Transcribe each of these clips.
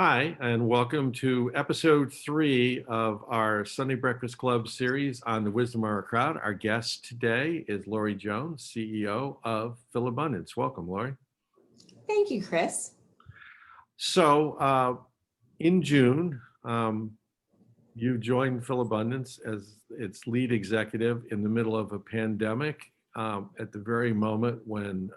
Hi, and welcome to episode 3 of our Sunday Breakfast Club series on the Wisdom of Our Crowd. Our guest today is Loree Jones, CEO of Philabundance. Welcome, Loree. Thank you, Chris. So, in June, you joined Philabundance as its lead executive in the middle of a pandemic, at the very moment when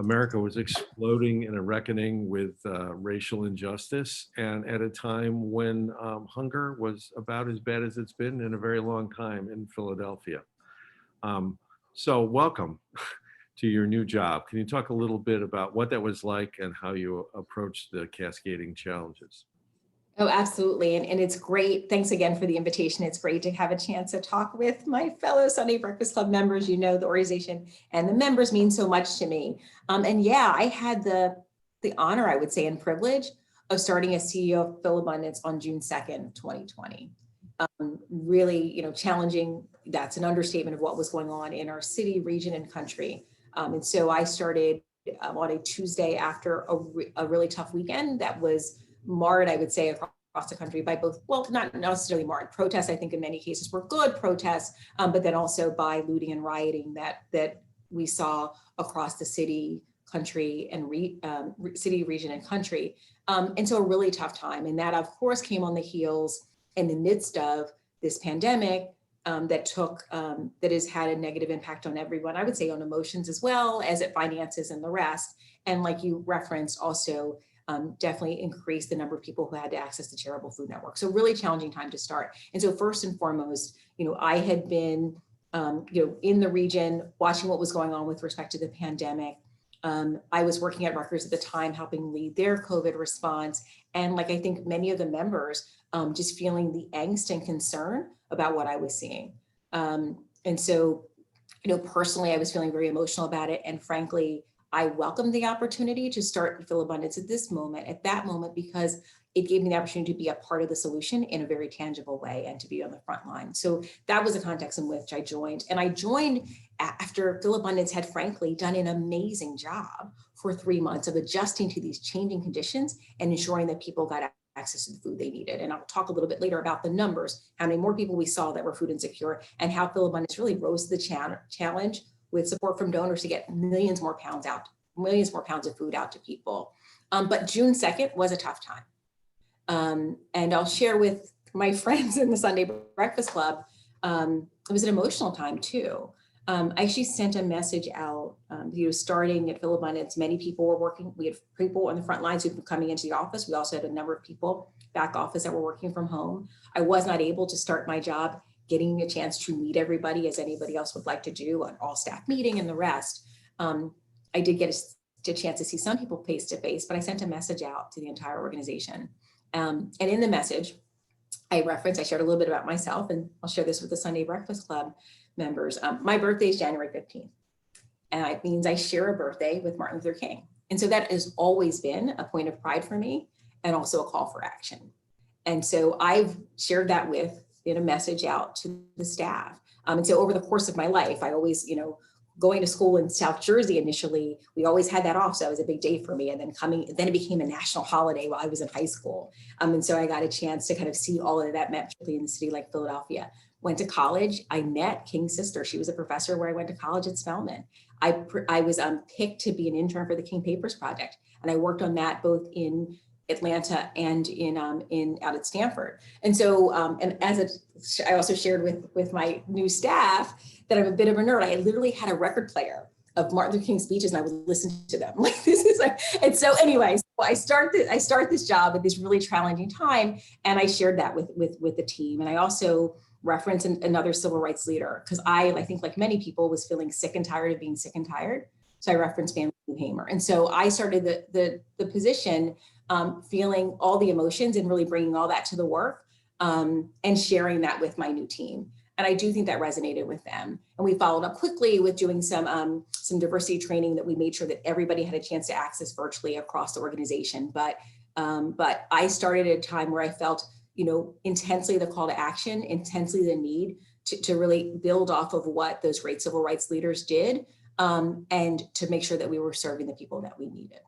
America was exploding in a reckoning with racial injustice, and at a time when hunger was about as bad as it's been in a very long time in Philadelphia. So welcome to your new job. Can you talk a little bit about what that was like and how you approached the cascading challenges? Oh, absolutely. And it's great. Thanks again for the invitation. It's great to have a chance to talk with my fellow Sunday Breakfast Club members. You know, the organization and the members mean so much to me. And yeah, I had the honor, I would say, and privilege of starting as CEO of Philabundance on June 2nd, 2020. Really, challenging. That's an understatement of what was going on in our city, region, and country. And so I started on a Tuesday after a really tough weekend that was marred, I would say, across the country by both, well, not necessarily marred. Protests, I think in many cases were good protests, but then also by looting and rioting that we saw across the city, country, and city, region, and country. And so a really tough time. And that, of course, came on the heels in the midst of this pandemic that has had a negative impact on everyone, I would say, on emotions as well as at finances and the rest. And like you referenced, also definitely increased the number of people who had to access the charitable food network. So really challenging time to start. And so first and foremost, I had been, in the region watching what was going on with respect to the pandemic. I was working at Rutgers at the time, helping lead their COVID response. And like, I think many of the members just feeling the angst and concern about what I was seeing. And so, personally, I was feeling very emotional about it. And frankly, I welcomed the opportunity to start Philabundance at that moment, because it gave me the opportunity to be a part of the solution in a very tangible way and to be on the front line. So that was the context in which I joined. And I joined after Philabundance had frankly done an amazing job for 3 months of adjusting to these changing conditions and ensuring that people got access to the food they needed. And I'll talk a little bit later about the numbers, how many more people we saw that were food insecure, and how Philabundance really rose to the challenge with support from donors to get millions more pounds of food out to people. But June 2nd was a tough time. And I'll share with my friends in the Sunday Breakfast Club, it was an emotional time too. I actually sent a message out, starting at Philabundance, many people were working. We had people on the front lines who've been coming into the office. We also had a number of people back office that were working from home. I was not able to start my job getting a chance to meet everybody as anybody else would like to do, an all staff meeting and the rest. I did get a chance to see some people face to face, but I sent a message out to the entire organization. And in the message, I shared a little bit about myself, and I'll share this with the Sunday Breakfast Club members. My birthday is January 15th, and it means I share a birthday with Martin Luther King. And so that has always been a point of pride for me and also a call for action. And so I've shared that in a message out to the staff. And so over the course of my life, I always, going to school in South Jersey initially, we always had that off. So it was a big day for me. And then it became a national holiday while I was in high school. And so I got a chance to kind of see all of that, particularly in a city like Philadelphia. Went to college. I met King's sister. She was a professor where I went to college at Spelman. I was picked to be an intern for the King Papers Project. And I worked on that both in Atlanta and out at Stanford. And so, I also shared with my new staff that I'm a bit of a nerd. I literally had a record player of Martin Luther King speeches, and I would listen to them. Like, this is like, and so anyway, so I start this job at this really challenging time, and I shared that with the team. And I also referenced another civil rights leader, because I think, like many people, was feeling sick and tired of being sick and tired. So I referenced Fannie Lou Hamer. And so I started the position feeling all the emotions and really bringing all that to the work, and sharing that with my new team. And I do think that resonated with them. And we followed up quickly with doing some diversity training that we made sure that everybody had a chance to access virtually across the organization. But I started at a time where I felt, intensely the call to action, intensely the need to really build off of what those great civil rights leaders did, and to make sure that we were serving the people that we needed.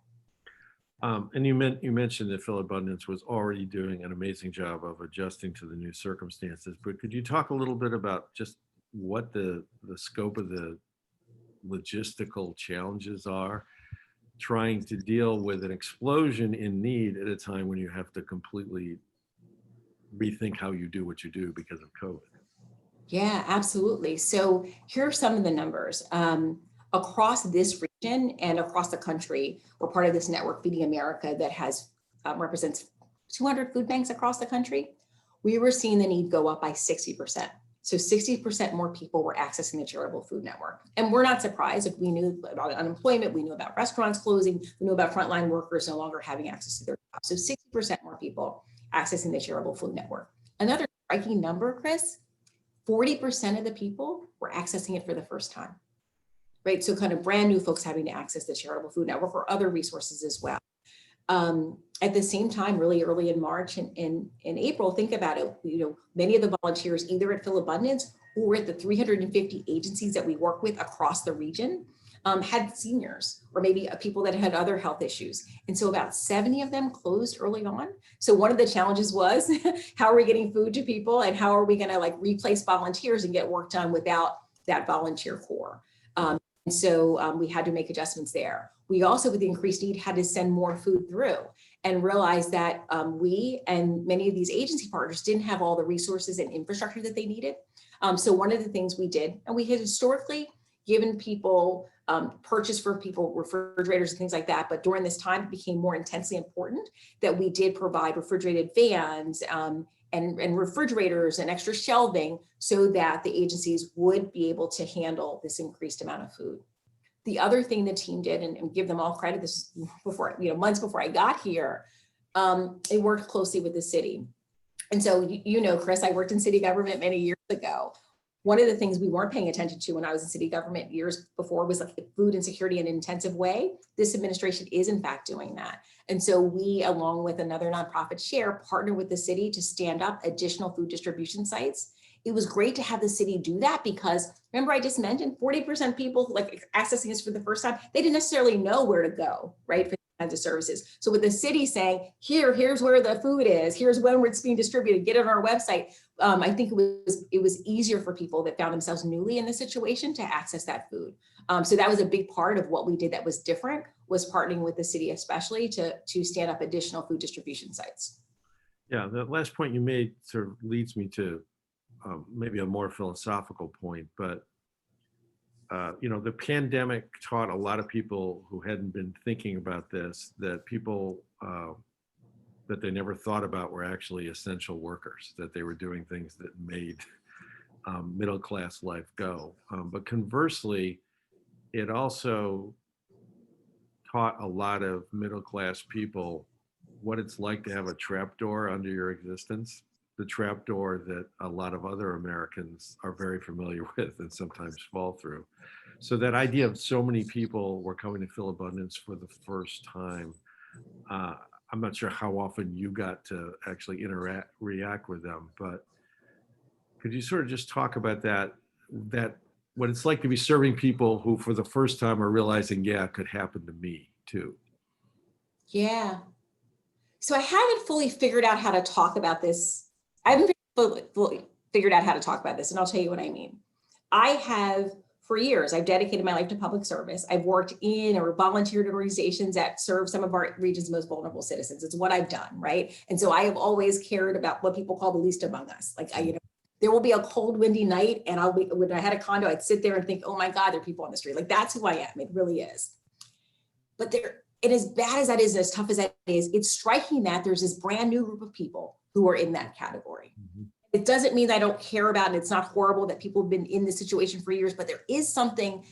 And you mentioned that Philabundance was already doing an amazing job of adjusting to the new circumstances, but could you talk a little bit about just what the scope of the logistical challenges are trying to deal with an explosion in need at a time when you have to completely rethink how you do what you do because of COVID? Yeah, absolutely. So here are some of the numbers. Across this region and across the country, we're part of this network, Feeding America, that has represents 200 food banks across the country. We were seeing the need go up by 60%. So 60% more people were accessing the charitable food network. And we're not surprised. If we knew about unemployment, we knew about restaurants closing, we knew about frontline workers no longer having access to their jobs. So 60% more people accessing the charitable food network. Another striking number, Chris, 40% of the people were accessing it for the first time, right? So kind of brand new folks having to access the charitable food network or other resources as well. At the same time, really early in March and in April, think about it, many of the volunteers either at Philabundance or at the 350 agencies that we work with across the region had seniors or maybe people that had other health issues. And so about 70 of them closed early on. So one of the challenges was how are we getting food to people and how are we gonna like replace volunteers and get work done without that volunteer core? And so we had to make adjustments there. We also, with the increased need, had to send more food through and realized that we and many of these agency partners didn't have all the resources and infrastructure that they needed. So one of the things we did, and we had historically given people purchase for people refrigerators and things like that, but during this time it became more intensely important that we did provide refrigerated vans and refrigerators and extra shelving so that the agencies would be able to handle this increased amount of food. The other thing the team did, and give them all credit, this before, months before I got here, they worked closely with the city. And so, Chris, I worked in city government many years ago. One of the things we weren't paying attention to when I was in city government years before was like food insecurity in an intensive way. This administration is in fact doing that. And so we, along with another nonprofit share, partnered with the city to stand up additional food distribution sites. It was great to have the city do that because remember I just mentioned 40% people like accessing this for the first time, they didn't necessarily know where to go, right, for kinds of services. So with the city saying, here's where the food is, here's when it's being distributed, get it on our website. I think it was easier for people that found themselves newly in the situation to access that food. So that was a big part of what we did that was different, was partnering with the city, especially to stand up additional food distribution sites. Yeah, the last point you made sort of leads me to maybe a more philosophical point, but the pandemic taught a lot of people who hadn't been thinking about this that people that they never thought about were actually essential workers, that they were doing things that made middle-class life go. But conversely, it also taught a lot of middle-class people what it's like to have a trapdoor under your existence, the trapdoor that a lot of other Americans are very familiar with and sometimes fall through. So that idea of so many people were coming to Philabundance for the first time, I'm not sure how often you got to actually react with them, but could you sort of just talk about that what it's like to be serving people who for the first time are realizing, yeah, it could happen to me too? Yeah. So I haven't fully figured out how to talk about this. I haven't fully figured out how to talk about this, and I'll tell you what I mean. I have, for years, I've dedicated my life to public service. I've worked in or volunteered in organizations that serve some of our region's most vulnerable citizens. It's what I've done, right? And so I have always cared about what people call the least among us. Like, there will be a cold, windy night, and when I had a condo, I'd sit there and think, oh my God, there are people on the street. Like, that's who I am. It really is. But and as bad as that is, and as tough as that is, it's striking that there's this brand new group of people who are in that category. Mm-hmm. It doesn't mean I don't care about, and it's not horrible that people have been in this situation for years, but there is something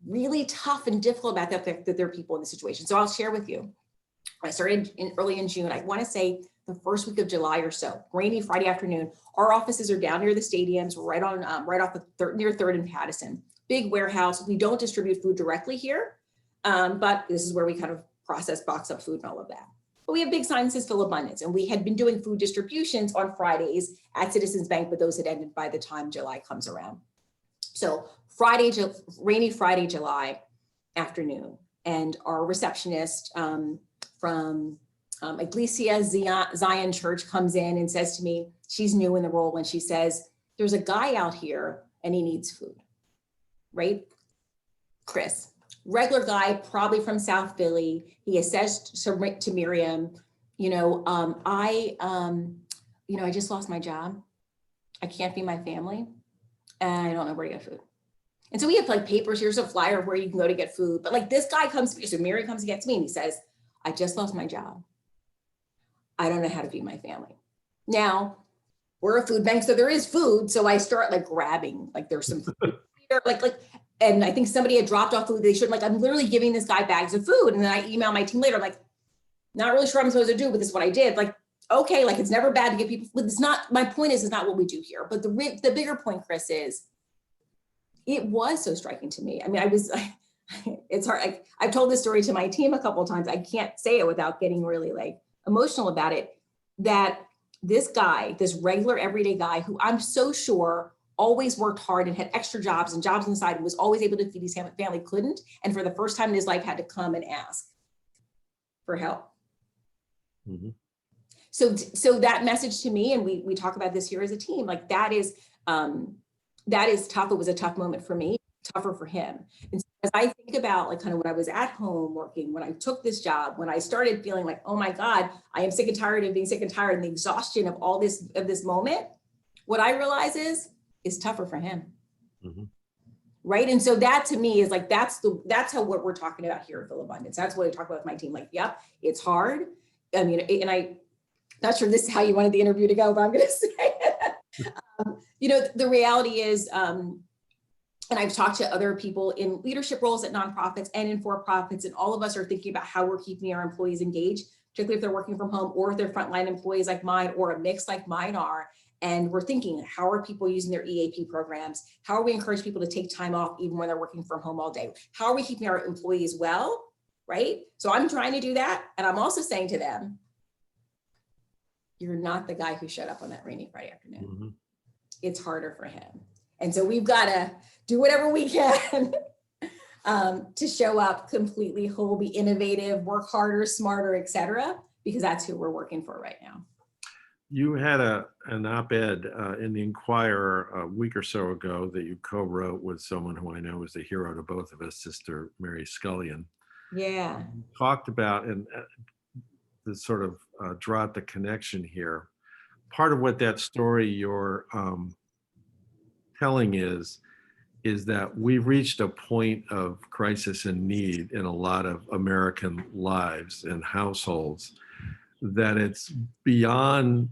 really tough and difficult about that there are people in the situation. So I'll share with you. I started early in June. I want to say the first week of July or so, rainy Friday afternoon. Our offices are down near the stadiums, right off near 3rd and Pattison. Big warehouse. We don't distribute food directly here. But this is where we kind of process, box up food and all of that. But we have big signs that says Philabundance, and we had been doing food distributions on Fridays at Citizens Bank, but those had ended by the time July comes around. So rainy Friday, July afternoon, and our receptionist from Ecclesia Zion Church comes in and says to me, she's new in the role, and she says, there's a guy out here and he needs food, right? Chris, regular guy, probably from South Philly. He says to Miriam, I just lost my job. I can't feed my family and I don't know where to get food. And so we have like papers, here's a flyer of where you can go to get food. But like this guy comes to me, so Miriam comes and gets me and he says, I just lost my job. I don't know how to feed my family. Now, we're a food bank, so there is food. So I start like grabbing, like there's some food here, and I think somebody had dropped off food they shouldn't, I'm literally giving this guy bags of food. And then I email my team later, I'm like, not really sure what I'm supposed to do, but this is what I did. Like, okay, like it's never bad to give people, but it's not, my point is not what we do here. But the bigger point, Chris, is it was so striking to me. I mean, it's hard. I've told this story to my team a couple of times. I can't say it without getting really like emotional about it, that this guy, this regular everyday guy who I'm so sure always worked hard and had extra jobs and jobs on the side and was always able to feed his family, couldn't, and for the first time in his life had to come and ask for help. Mm-hmm. So that message to me, and we talk about this here as a team, like that is tough. It was a tough moment for me, tougher for him. And so as I think about like kind of when I was at home working, when I took this job, when I started feeling like, oh my God, I am sick and tired of being sick and tired, and the exhaustion of all this, of this moment, what I realize is tougher for him. Mm-hmm. Right. And so that to me is like, that's how what we're talking about here at Philabundance. That's what I talk about with my team. Like, yep, it's hard. I mean, and I'm not sure this is how you wanted the interview to go, but I'm going to say it. The reality is, and I've talked to other people in leadership roles at nonprofits and in for-profits, and all of us are thinking about how we're keeping our employees engaged, particularly if they're working from home or if they're frontline employees like mine or a mix like mine are. And we're thinking, how are people using their EAP programs? How are we encouraging people to take time off even when they're working from home all day? How are we keeping our employees well, right? So I'm trying to do that. And I'm also saying to them, you're not the guy who showed up on that rainy Friday afternoon. Mm-hmm. It's harder for him. And so we've got to do whatever we can to show up completely whole, be innovative, work harder, smarter, et cetera, because that's who we're working for right now. You had an op-ed in the Inquirer a week or so ago that you co-wrote with someone who I know is a hero to both of us, Sister Mary Scullion. Yeah. You talked about, and to sort of draw out the connection here, part of what that story you're telling is that we've reached a point of crisis and need in a lot of American lives and households, that it's beyond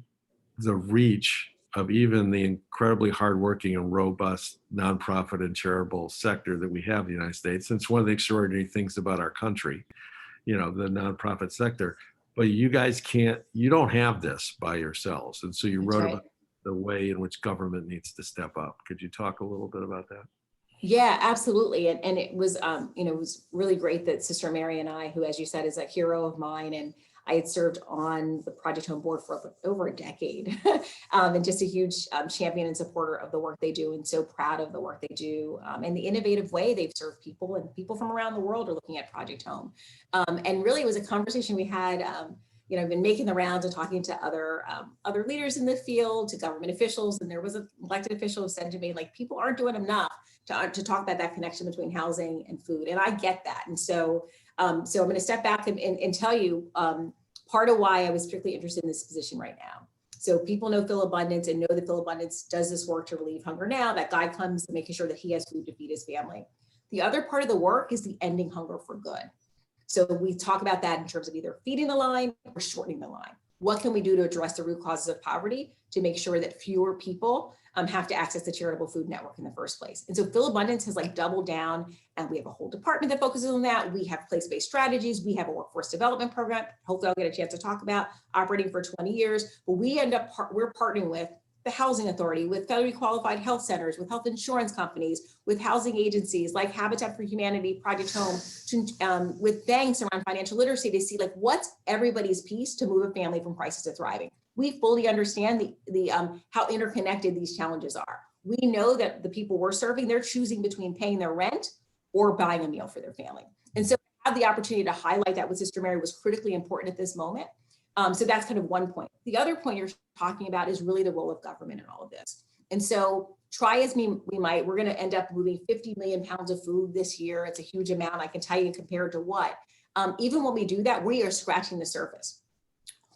the reach of even the incredibly hardworking and robust nonprofit and charitable sector that we have in the United States. It's one of the extraordinary things about our country, the nonprofit sector. But you guys you don't have this by yourselves. And so you That's wrote right. about the way in which government needs to step up. Could you talk a little bit about that? Yeah, absolutely. And it was, it was really great that Sister Mary and I, who, as you said, is a hero of mine, and I had served on the Project Home board for over a decade, and just a huge champion and supporter of the work they do, and so proud of the work they do, and the innovative way they've served people, and people from around the world are looking at Project Home. And really it was a conversation we had, I've been making the rounds and talking to other leaders in the field, to government officials, and there was an elected official who said to me, like, people aren't doing enough to talk about that connection between housing and food. And I get that. And so I'm going to step back and tell you part of why I was particularly interested in this position right now. So people know Philabundance and know that Philabundance does this work to relieve hunger now. That guy comes making sure that he has food to feed his family. The other part of the work is the ending hunger for good. So we talk about that in terms of either feeding the line or shortening the line. What can we do to address the root causes of poverty to make sure that fewer people have to access the charitable food network in the first place? And so Philabundance has doubled down, and we have a whole department that focuses on that. We have place-based strategies. We have a workforce development program. Hopefully I'll get a chance to talk about, operating for 20 years, but we're partnering with the Housing Authority, with federally qualified health centers, with health insurance companies, with housing agencies like Habitat for Humanity, Project Home, with banks around financial literacy to see what's everybody's piece to move a family from crisis to thriving. We fully understand how interconnected these challenges are. We know that the people we're serving, they're choosing between paying their rent or buying a meal for their family. And so have the opportunity to highlight that with Sister Mary was critically important at this moment. So that's kind of one point. The other point you're talking about is really the role of government in all of this. And so try as we might, we're going to end up moving 50 million pounds of food this year. It's a huge amount. I can tell you compared to what. Even when we do that, we are scratching the surface.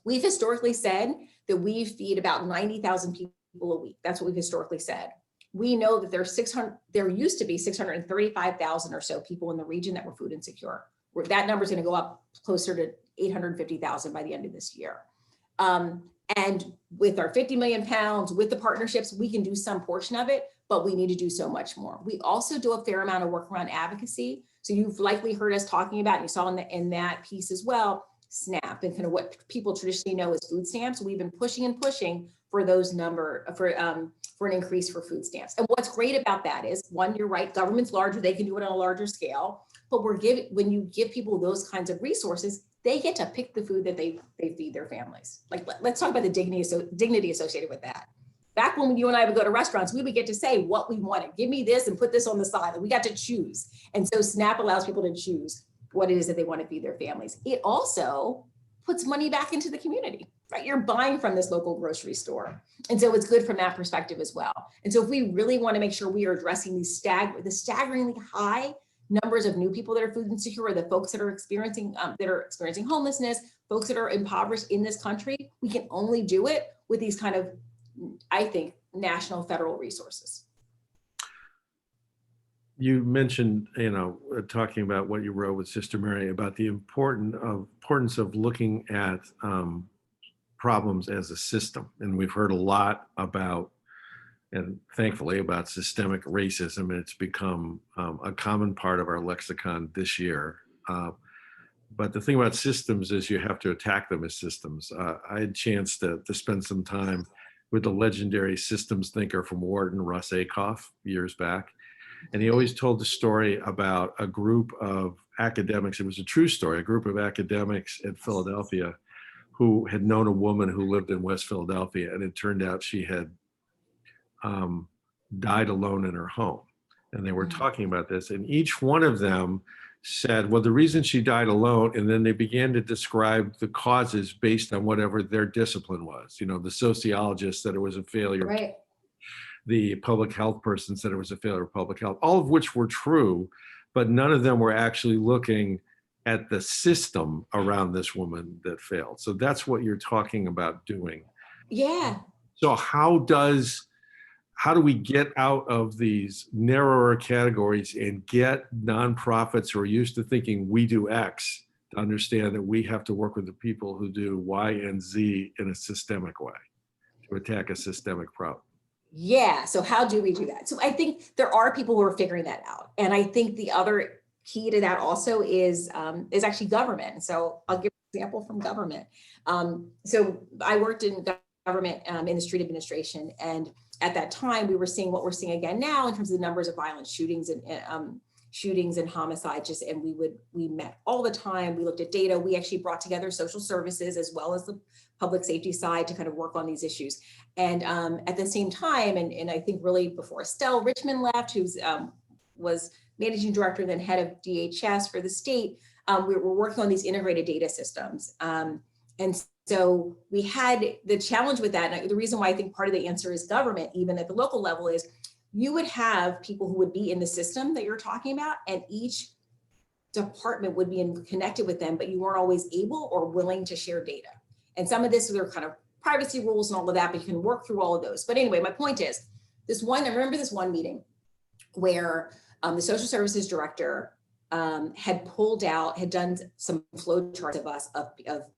We've historically said that we feed about 90,000 people a week. That's what we've historically said. We know that there used to be 635,000 or so people in the region that were food insecure. That number is going to go up closer to 850,000 by the end of this year. And with our 50 million pounds, with the partnerships, we can do some portion of it, but we need to do so much more. We also do a fair amount of work around advocacy. So you've likely heard us talking about, and you saw in that piece as well, SNAP and kind of what people traditionally know as food stamps. We've been pushing and pushing for those for an increase for food stamps. And what's great about that is, one, you're right, government's larger, they can do it on a larger scale, but when you give people those kinds of resources, they get to pick the food that they feed their families. Like, let's talk about the dignity associated with that. Back when you and I would go to restaurants, we would get to say what we wanted. Give me this and put this on the side. And we got to choose. And so SNAP allows people to choose what it is that they want to feed their families. It also puts money back into the community, right? You're buying from this local grocery store. And so it's good from that perspective as well. And so if we really want to make sure we are addressing the staggeringly high numbers of new people that are food insecure, or the folks that are experiencing homelessness, folks that are impoverished in this country, we can only do it with these kind of, I think, national federal resources. You mentioned, talking about what you wrote with Sister Mary about the importance of looking at problems as a system. And we've heard a lot about, and thankfully, about systemic racism. It's become a common part of our lexicon this year. But the thing about systems is you have to attack them as systems. I had a chance to spend some time with the legendary systems thinker from Wharton, Russ Akoff, years back. And he always told the story about a group of academics. It was a true story, a group of academics at Philadelphia who had known a woman who lived in West Philadelphia. And it turned out she had died alone in her home. And they were talking about this. And each one of them said, well, the reason she died alone, and then they began to describe the causes based on whatever their discipline was. The sociologist said it was a failure. Right. The public health person said it was a failure of public health, all of which were true, but none of them were actually looking at the system around this woman that failed. So that's what you're talking about doing. Yeah. So how do we get out of these narrower categories and get nonprofits who are used to thinking we do X to understand that we have to work with the people who do Y and Z in a systemic way to attack a systemic problem? Yeah. So how do we do that? So I think there are people who are figuring that out. And I think the other key to that also is actually government. So I'll give an example from government. So I worked in government in the street administration. And at that time, we were seeing what we're seeing again now in terms of the numbers of violent shootings and homicides. And we met all the time. We looked at data. We actually brought together social services as well as the public safety side to kind of work on these issues. And at the same time, and I think really before Estelle Richmond left, who was managing director and then head of DHS for the state, we were working on these integrated data systems. And so we had the challenge with that. And the reason why I think part of the answer is government, even at the local level, is you would have people who would be in the system that you're talking about, and each department would be connected with them, but you weren't always able or willing to share data. And some of this, are kind of privacy rules and all of that, but you can work through all of those. But anyway, my point is, I remember this one meeting where the social services director had done some flow charts of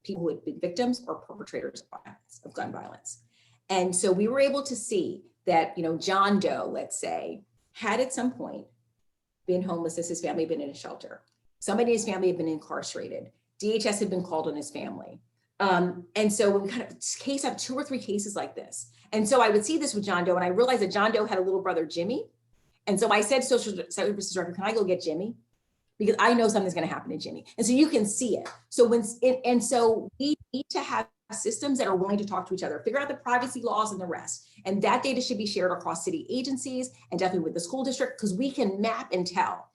people who had been victims or perpetrators of gun violence. And so we were able to see that, John Doe, let's say, had at some point been homeless as his family had been in a shelter. Somebody in his family had been incarcerated. DHS had been called on his family. And so we kind of have 2 or 3 cases like this. And so I would see this with John Doe, and I realized that John Doe had a little brother, Jimmy. And so I said, social services director, can I go get Jimmy? Because I know something's going to happen to Jimmy. And so you can see it. So so we need to have systems that are willing to talk to each other, figure out the privacy laws and the rest. And that data should be shared across city agencies and definitely with the school district, because we can map and tell.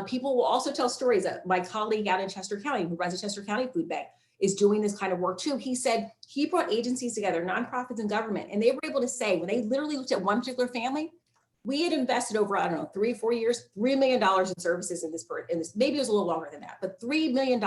People will also tell stories. My colleague out in Chester County, who runs a Chester County food bank, is doing this kind of work too. He said he brought agencies together, nonprofits and government, and they were able to say, when they literally looked at one particular family, we had invested over, I don't know, 3 or 4 years, $3 million in services in this, maybe it was a little longer than that, but $3 million.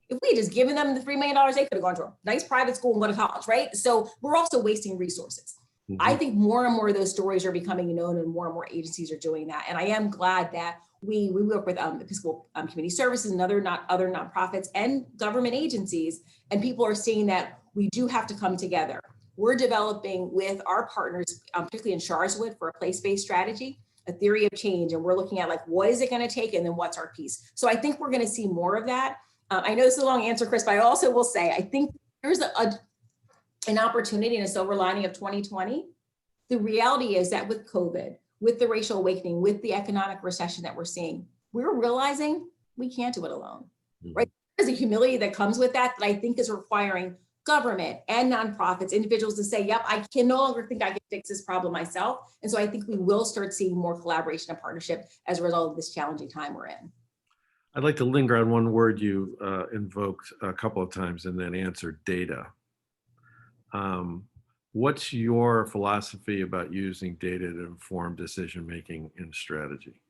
If we had just given them the $3 million, they could have gone to a nice private school and go to college, right? So we're also wasting resources. I think more and more of those stories are becoming known and more agencies are doing that. And I am glad that we work with Episcopal Community Services and other nonprofits and government agencies, and people are seeing that we do have to come together. We're developing with our partners, particularly in Sharswood, for a place-based strategy, a theory of change, and we're looking at like, what is it going to take, and then what's our piece? So I think we're going to see more of that. I know this is a long answer, Chris, but I also will say, I think there's an opportunity and a silver lining of 2020. The reality is that with COVID, with the racial awakening, with the economic recession that we're seeing, we're realizing we can't do it alone, right? There's a humility that comes with that I think is requiring government and nonprofits, individuals to say, yep, I can no longer think I can fix this problem myself. And so I think we will start seeing more collaboration and partnership as a result of this challenging time we're in. I'd like to linger on one word you invoked a couple of times and then answered: data. What's your philosophy about using data to inform decision-making and strategy?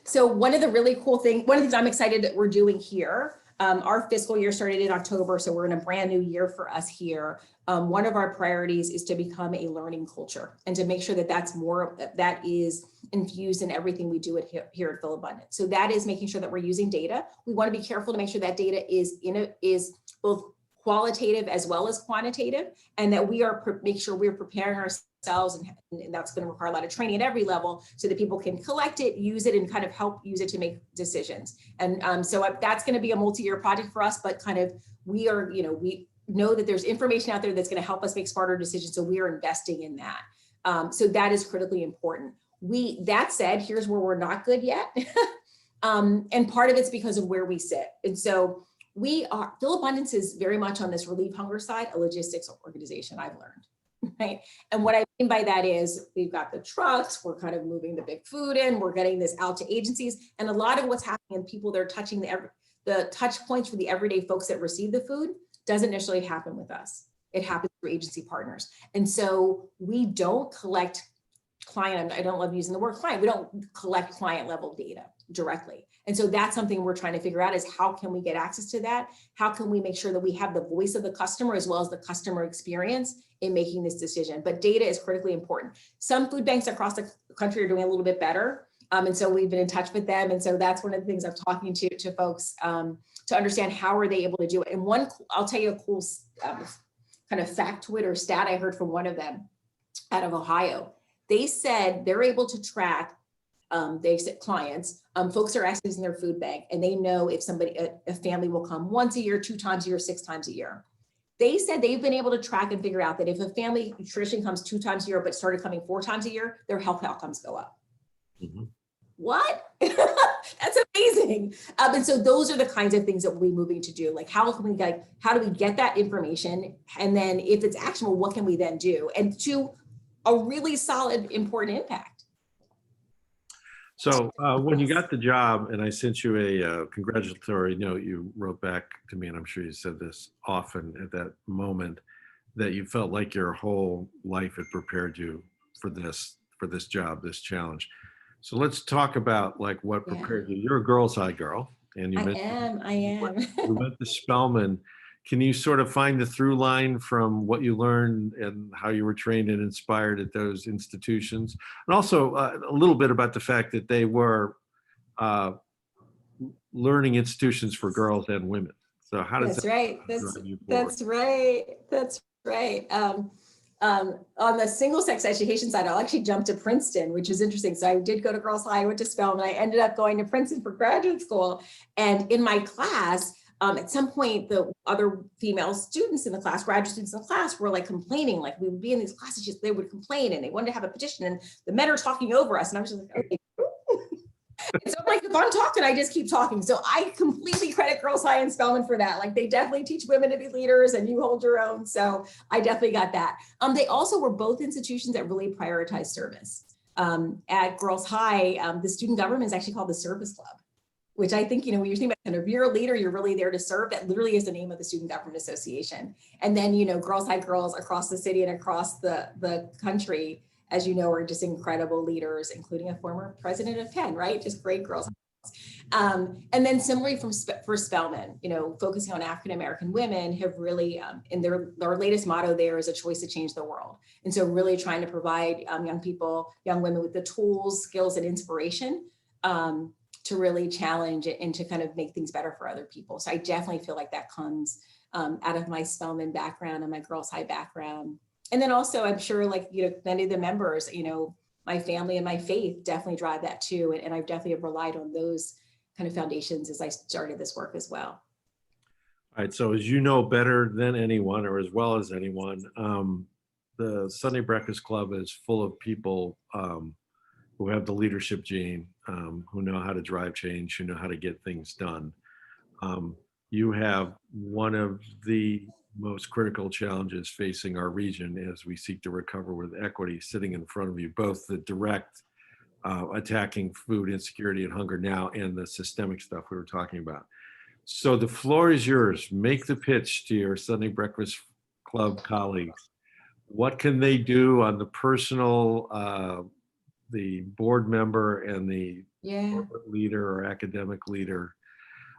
So one of the things I'm excited that we're doing here, our fiscal year started in October, so we're in a brand new year for us here. One of our priorities is to become a learning culture and to make sure that that is infused in everything we do here at Philabundance. So that is making sure that we're using data. We want to be careful to make sure that data is both qualitative as well as quantitative, and that we make sure we're preparing ourselves, and that's going to require a lot of training at every level so that people can collect it, use it, and kind of help use it to make decisions. And so that's going to be a multi-year project for us, but kind of we know that there's information out there that's going to help us make smarter decisions, so we are investing in that. So that is critically important. That said, here's where we're not good yet. And part of it's because of where we sit. And so Philabundance is very much on this relieve hunger side, a logistics organization, I've learned, right? And what I mean by that is we've got the trucks, we're kind of moving the big food in, we're getting this out to agencies. And a lot of what's happening, and people that are touching the touch points for the everyday folks that receive the food doesn't initially happen with us. It happens through agency partners. And so we don't collect client, I don't love using the word client, we don't collect client level data directly. And so that's something we're trying to figure out, is how can we get access to that? How can we make sure that we have the voice of the customer as well as the customer experience in making this decision? But data is critically important. Some food banks across the country are doing a little bit better. And so we've been in touch with them. And so that's one of the things I'm talking to folks to understand how are they able to do it. And I'll tell you a cool kind of factoid or stat I heard from one of them out of Ohio. They said they're able to track they said clients, folks are accessing their food bank, and they know if a family will come once a year, 2 times a year, 6 times a year. They said they've been able to track and figure out that if a family traditionally comes 2 times a year, but started coming 4 times a year, their health outcomes go up. Mm-hmm. What? That's amazing. And so those are the kinds of things that we'll be moving to do. Like, how do we get that information? And then if it's actionable, what can we then do? And to a really solid, important impact. So when you got the job and I sent you a congratulatory note, you wrote back to me, and I'm sure you said this often at that moment, that you felt like your whole life had prepared you for this job, this challenge. So let's talk about like what prepared you. You're a Girls High girl, and I am. You went to Spelman. Can you sort of find the through line from what you learned and how you were trained and inspired at those institutions? And also a little bit about the fact that they were learning institutions for girls and women. So how does That's right. That's right. On the single sex education side, I'll actually jump to Princeton, which is interesting. So I did go to Girls High, I went to Spelman, I ended up going to Princeton for graduate school. And in my class, at some point, the other female students in the class, graduate students in the class, were like complaining, like we would be in these classes, they would complain and they wanted to have a petition, and the men are talking over us. And I was just like, okay. And so I'm like, if I'm talking, I just keep talking. So I completely credit Girls High and Spelman for that. Like, they definitely teach women to be leaders, and you hold your own. So I definitely got that. They also were both institutions that really prioritize service. At Girls High, the student government is actually called the Service Club, which I think, when you're thinking about kind of, you're a leader, you're really there to serve. That literally is the name of the Student Government Association. And then, Girls High girls across the city and across the country, as you know, are just incredible leaders, including a former president of Penn, right? Just great girls. And then similarly for Spelman, focusing on African-American women have really, in their latest motto there is a choice to change the world. And so really trying to provide young women with the tools, skills, and inspiration to really challenge it and to kind of make things better for other people. So I definitely feel like that comes out of my Spelman background and my Girls High background. And then also, I'm sure many of the members, my family and my faith definitely drive that too. And I've definitely relied on those kind of foundations as I started this work as well. All right, so as you know better than anyone, or as well as anyone, the Sunday Breakfast Club is full of people who have the leadership gene, who know how to drive change, who know how to get things done. You have one of the most critical challenges facing our region as we seek to recover with equity sitting in front of you, both the direct attacking food insecurity and hunger now and the systemic stuff we were talking about. So the floor is yours. Make the pitch to your Sunday Breakfast Club colleagues. What can they do on the personal, the board member and the corporate leader or academic leader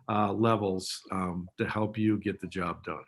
levels to help you get the job done?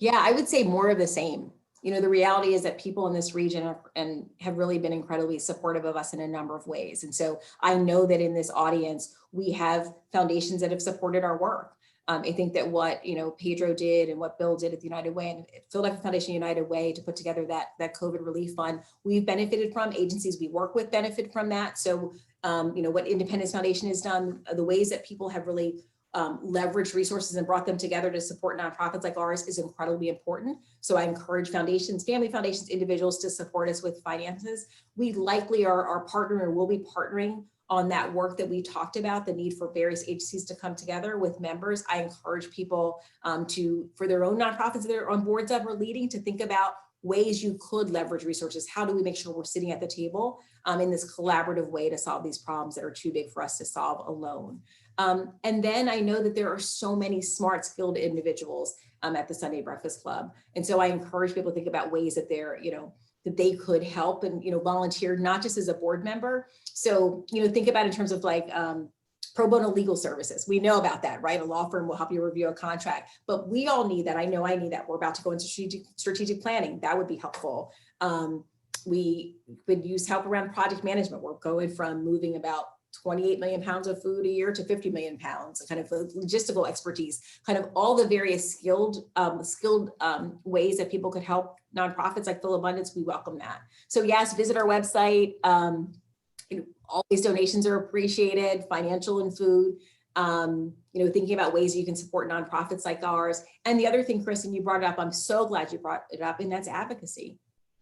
Yeah, I would say more of the same. The reality is that people in this region have really been incredibly supportive of us in a number of ways. And so I know that in this audience, we have foundations that have supported our work. I think that what, Pedro did and what Bill did at the United Way and Philadelphia Foundation United Way to put together that COVID relief fund, we've benefited from. Agencies we work with benefit from that. So, what Independence Foundation has done, the ways that people have really leveraged resources and brought them together to support nonprofits like ours is incredibly important. So I encourage foundations, family foundations, individuals to support us with finances. We likely are partnering or will be partnering on that work that we talked about, the need for various agencies to come together with members. I encourage people for their own nonprofits that they're on boards of or leading, to think about ways you could leverage resources. How do we make sure we're sitting at the table in this collaborative way to solve these problems that are too big for us to solve alone? And then I know that there are so many smart, skilled individuals at the Sunday Breakfast Club. And so I encourage people to think about ways that that they could help and, volunteer, not just as a board member. So, think about in terms of like pro bono legal services. We know about that, right? A law firm will help you review a contract, but we all need that. I know I need that. We're about to go into strategic planning. That would be helpful. We would use help around project management. We're going from moving about 28 million pounds of food a year to 50 million pounds, kind of logistical expertise, kind of all the various skilled ways that people could help nonprofits like Philabundance. We welcome that. So yes, visit our website. All these donations are appreciated, financial and food. Thinking about ways you can support nonprofits like ours. And the other thing, Kristen, you brought it up, I'm so glad you brought it up, and that's advocacy.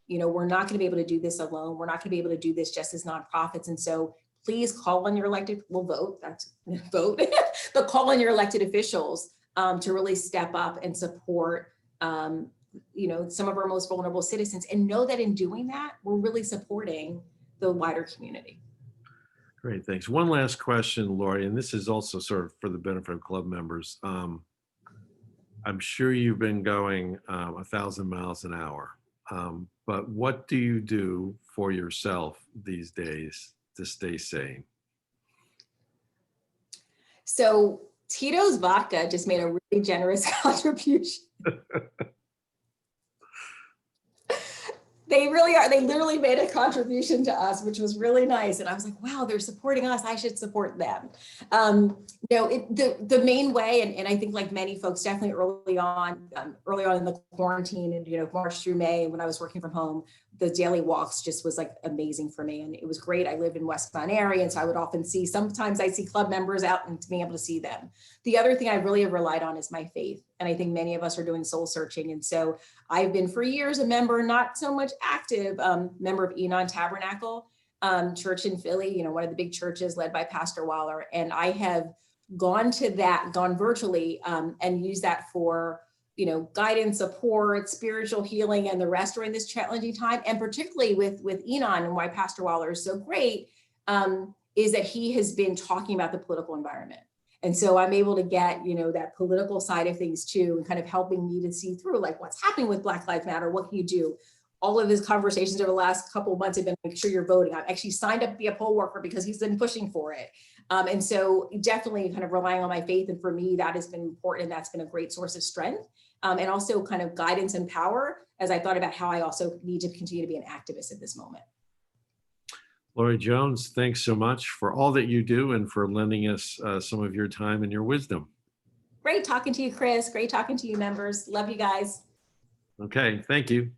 We're not going to be able to do this alone. We're not going to be able to do this just as nonprofits. And so please call on your elected, vote, but call on your elected officials to really step up and support, some of our most vulnerable citizens, and know that in doing that, we're really supporting the wider community. Great, thanks. One last question, Loree, and this is also sort of for the benefit of club members. I'm sure you've been going 1,000 miles an hour, but what do you do for yourself these days to stay sane? So Tito's Vodka just made a really generous contribution. They really are. They literally made a contribution to us, which was really nice. And I was like, wow, they're supporting us. I should support them. The main way, and I think like many folks, definitely early on in the quarantine and, March through May, when I was working from home, the daily walks just was like amazing for me. And it was great. I lived in West Palm area. And so I would often sometimes I see club members out and being able to see them. The other thing I really have relied on is my faith. And I think many of us are doing soul searching. And so I've been for years a member, not so much active, member of Enon Tabernacle Church in Philly, one of the big churches led by Pastor Waller. And I have gone virtually and used that for guidance, support, spiritual healing, and the rest during this challenging time. And particularly with Enon, and why Pastor Waller is so great, is that he has been talking about the political environment. And so I'm able to get, that political side of things too, and kind of helping me to see through like what's happening with Black Lives Matter. What can you do? All of his conversations over the last couple of months have been, make sure you're voting. I've actually signed up to be a poll worker because he's been pushing for it. And so definitely kind of relying on my faith. And for me, that has been important. And that's been a great source of strength. And also kind of guidance and power as I thought about how I also need to continue to be an activist at this moment. Loree Jones, thanks so much for all that you do and for lending us some of your time and your wisdom. Great talking to you, Chris. Great talking to you, members. Love you guys. Okay, thank you.